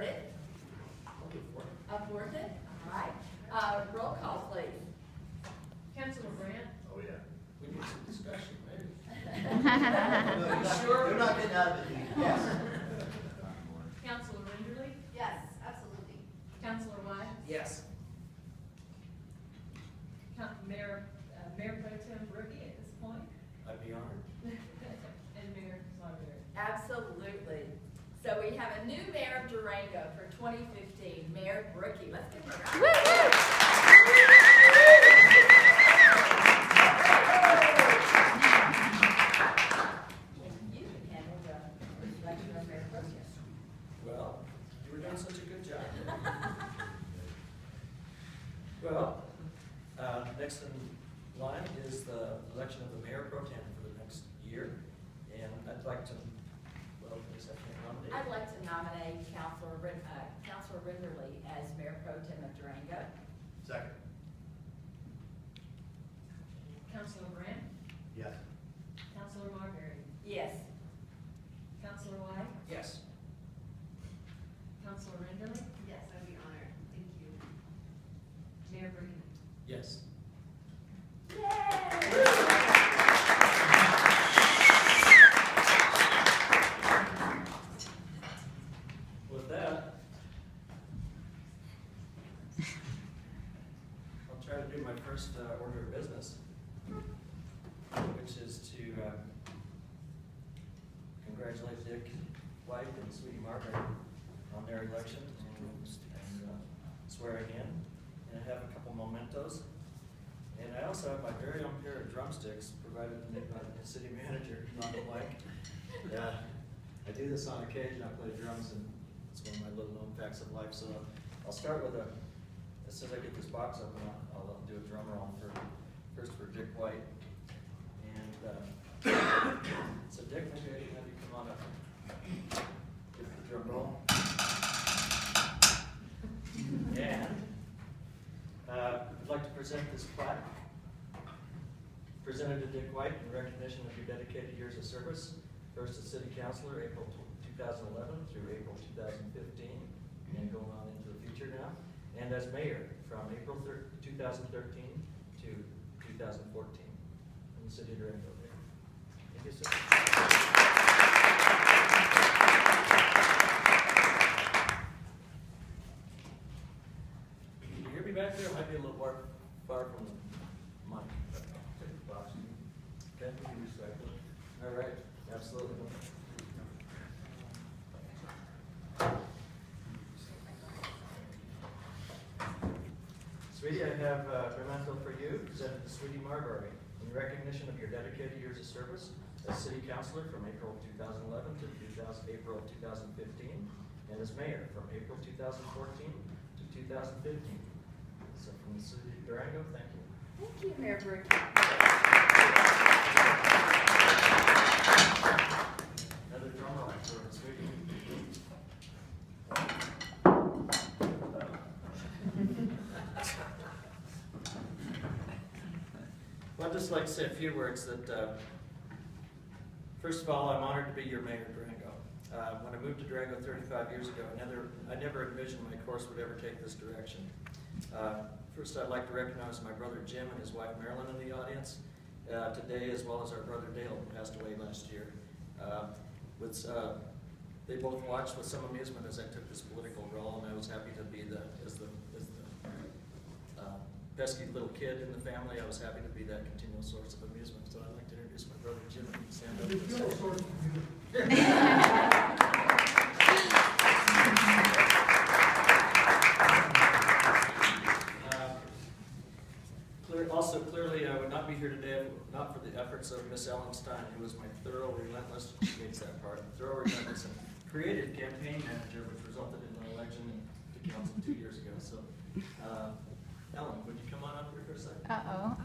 it? Aborted? All right. Roll call, please. Councilor Brandt? Oh, yeah. We need some discussion, maybe. Sure? You're not getting out of it. Yes. Councilor Renderly? Yes, absolutely. Councilor Wise? Yes. Mayor Pro Tem Brookie at this point? I'd be honored. And Mayor Sawyer. Absolutely. So we have a new mayor of Durango for 2015, Mayor Brookie. Let's give him a round. You can handle the election of Mayor Pro Tem. Well, you were doing such a good job. Well, next in line is the election of the Mayor Pro Tem for the next year. And I'd like to, well, please, I can't nominate. I'd like to nominate Councilor Rinderly as Mayor Pro Tem of Durango. Second. Councilor Brandt? Yes. Councilor Marbury? Yes. Councilor Wise? Yes. Councilor Renderly? Yes, I'd be honored. Thank you. Mayor Brookie? Yes. With that, I'll try to do my first order of business, which is to congratulate Dick White and Sweetie Margaret on their election and swearing in. And I have a couple mementos. And I also have my very own pair of drumsticks provided to me by the city manager, Ron White. Yeah, I do this on occasion. I play drums, and it's one of my little known facts of life. So I'll start with as soon as I get this box open, I'll do a drum roll first for Dick White. And so Dick, maybe I can have you come on up. Give the drum roll. And I'd like to present this plaque presented to Dick White in recognition of your dedicated years of service, first as City Councilor, April 2011 through April 2015, and going on into the future now, and as Mayor from April 2013 to 2014 in the City of Durango. Thank you, sir. Can you hear me back there? It might be a little far from the mic. Okay. All right, absolutely. Sweetie, I have a memento for you, presented to Sweetie Marbury, in recognition of your dedicated years of service as City Councilor from April 2011 to April 2015, and as Mayor from April 2014 to 2015. So from the City of Durango, thank you. Thank you, Mayor Brookie. Another drum roll for Sweetie. Well, I'd just like to say a few words that, first of all, I'm honored to be your mayor of Durango. When I moved to Durango 35 years ago, I never envisioned my course would ever take this direction. First, I'd like to recognize my brother Jim and his wife Marilyn in the audience today, as well as our brother Dale, who passed away last year. They both watched with some amusement as I took this political role, and I was happy to be as the pesky little kid in the family. I was happy to be that continual source of amusement. So I'd like to introduce my brother Jim. And stand up. Clearly, I would not be here today if not for the efforts of Miss Ellen Stein, who was my thorough, relentless, she hates that part, thorough, relentless, and creative campaign manager, which resulted in my election to council 2 years ago. So, Ellen, would you come on up here for a second? Uh-oh.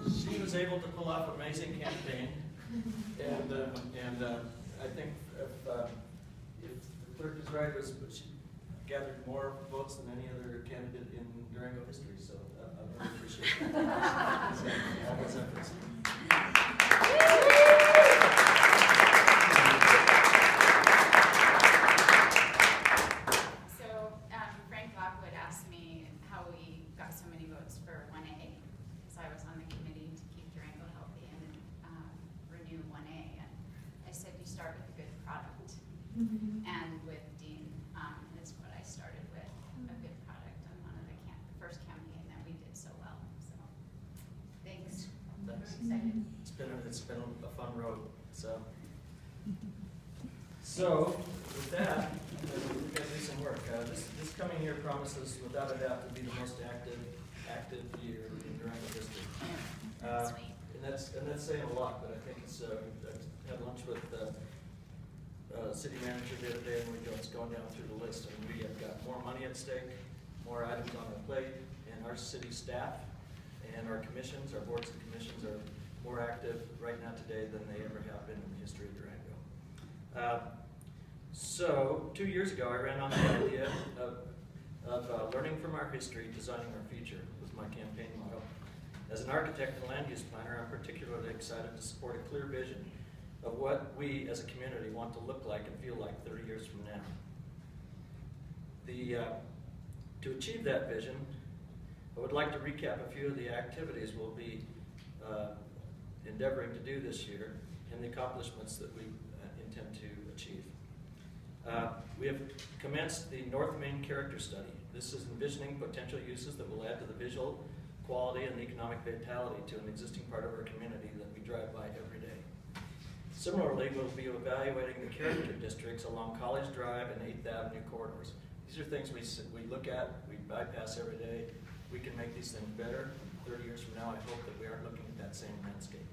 She was able to pull off an amazing campaign, and I think if the clerk is right, she gathered more votes than any other candidate in Durango history. So I really appreciate all those efforts. So, Frank Lockwood asked me how we got so many votes for 1A, because I was on the committee to keep Durango healthy and renew 1A. And I said, you start with a good product. And with Dean, is what I started with, a good product on one of the first campaign that we did so well. So, thanks. Thanks. We're excited. It's been a fun road. So with that, we've got to do some work. This coming year promises, without a doubt, to be the most active year in Durango district. And that's saying a lot, but I think it's. I had lunch with the city manager the other day, and we're just going down through the list, and we have got more money at stake, more items on our plate, and our city staff and our commissions, our boards and commissions are more active right now today than they ever have been in the history of Durango. So 2 years ago, I ran on the idea of learning from our history, designing our future was my campaign motto. As an architect and land use planner, I'm particularly excited to support a clear vision of what we as a community want to look like and feel like 30 years from now. To achieve that vision, I would like to recap a few of the activities we'll be endeavoring to do this year and the accomplishments that we intend to achieve. We have commenced the North Main Character Study. This is envisioning potential uses that will add to the visual quality and economic vitality to an existing part of our community that we drive by every day. Similarly, we'll be evaluating the character districts along College Drive and 8th Avenue corridors. These are things we look at, we bypass every day. We can make these things better. 30 years from now, I hope that we aren't looking at that same landscape.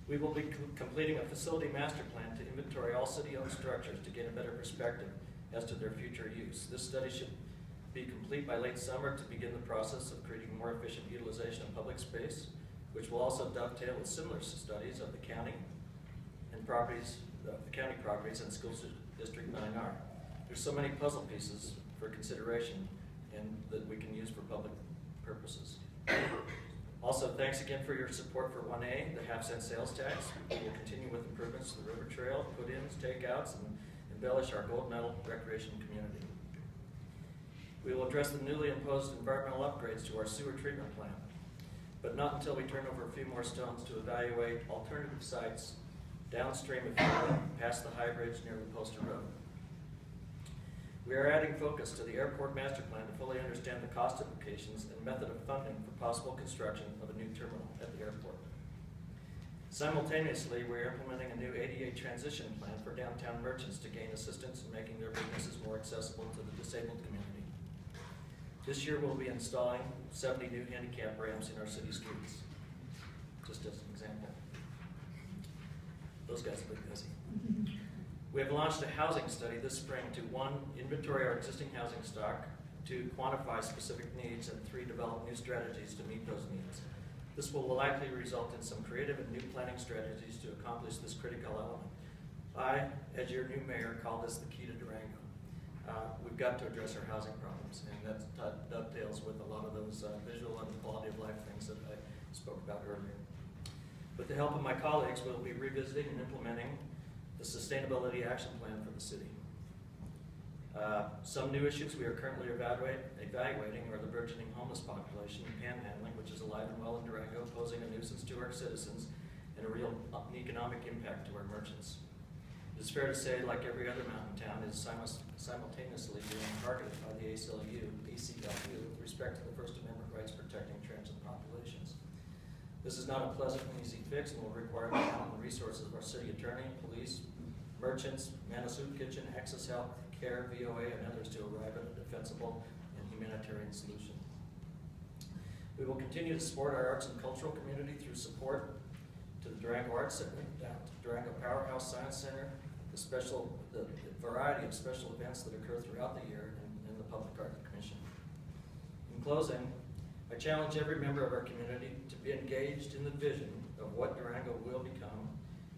We will be completing a facility master plan to inventory all city-owned structures to gain a better perspective as to their future use. This study should be complete by late summer to begin the process of creating more efficient utilization of public space, which will also dovetail with similar studies of the county and county properties and school district 9R. There's so many puzzle pieces for consideration and that we can use for public purposes. Also, thanks again for your support for 1A, the half-cent sales tax. We will continue with improvements to the river trail, put-ins, takeouts, and embellish our gold medal recreation community. We will address the newly imposed environmental upgrades to our sewer treatment plant, but not until we turn over a few more stones to evaluate alternative sites downstream of here, past the high bridge near the Poster Road. We are adding focus to the airport master plan to fully understand the cost implications and method of funding for possible construction of a new terminal at the airport. Simultaneously, we are implementing a new ADA transition plan for downtown merchants to gain assistance in making their businesses more accessible to the disabled community. This year we'll be installing 70 new handicap ramps in our city streets, just as an example. Those guys have been busy. We have launched a housing study this spring to 1, inventory our existing housing stock, 2, quantify specific needs, and 3, develop new strategies to meet those needs. This will likely result in some creative and new planning strategies to accomplish this critical element. I, as your new mayor, call this the key to Durango. We've got to address our housing problems, and that dovetails with a lot of those visual and quality of life things that I spoke about earlier. With the help of my colleagues, we'll be revisiting and implementing the Sustainability Action Plan for the city. Some new issues we are currently evaluating are the burgeoning homeless population and panhandling, which is alive and well in Durango, posing a nuisance to our citizens and a real economic impact to our merchants. It is fair to say, like every other mountain town, is simultaneously being targeted by the ACLU with respect to the First Amendment rights protecting transient populations. This is not a pleasant and easy fix and will require the talent and resources of our city attorney, police, merchants, Manasut Kitchen, Access Health Care, VOA, and others to arrive at a defensible and humanitarian solution. We will continue to support our arts and cultural community through support to the Durango Arts Center, Durango Powerhouse Science Center, the variety of special events that occur throughout the year in the Public Art Commission. In closing, I challenge every member of our community to be engaged in the vision of what Durango will become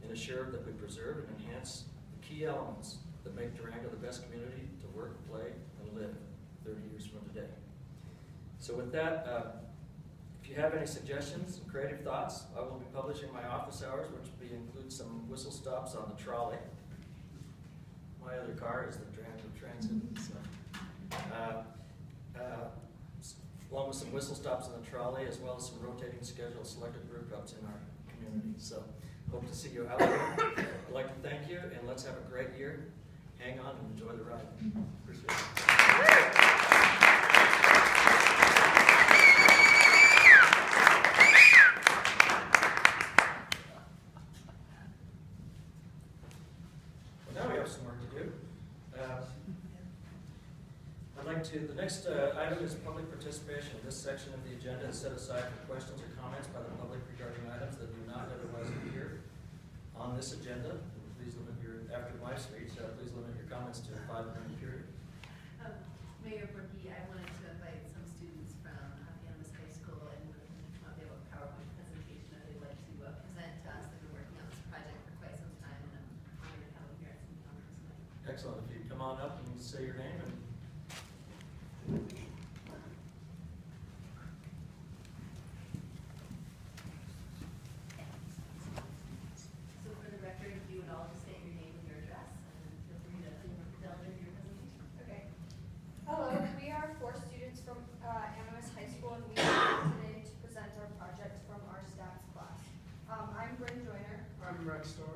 and assure that we preserve and enhance the key elements that make Durango the best community to work, play, and live 30 years from today. So with that, If you have any suggestions and creative thoughts, I will be publishing my office hours, which will include some whistle stops on the trolley. My other car is the Transit, so. Along with some whistle stops on the trolley, as well as some rotating scheduled selected group ups in our community. So, hope to see you out there. I'd like to thank you, and let's have a great year. Hang on and enjoy the ride. Appreciate it. Well, now we have some work to do. The next item is public participation. This section of the agenda is set aside for questions or comments by the public regarding items that do not otherwise appear on this agenda. Please limit after my speech, please limit your comments to a 5-minute period. Mayor Brookie, I wanted to invite some students from Hopkins High School, and they have a PowerPoint presentation that they'd like to present to us. They've been working on this project for quite some time, and I'm honored to have them here at St. Thomas tonight. Excellent. If you come on up and say your name and So for the record, if you would all just state your name and your address, and feel free to delve into your presentation. Okay. Hello, we are 4 students from Amherst High School, and we are here today to present our project from our stats class. I'm Bryn Joyner. I'm Rex Storm.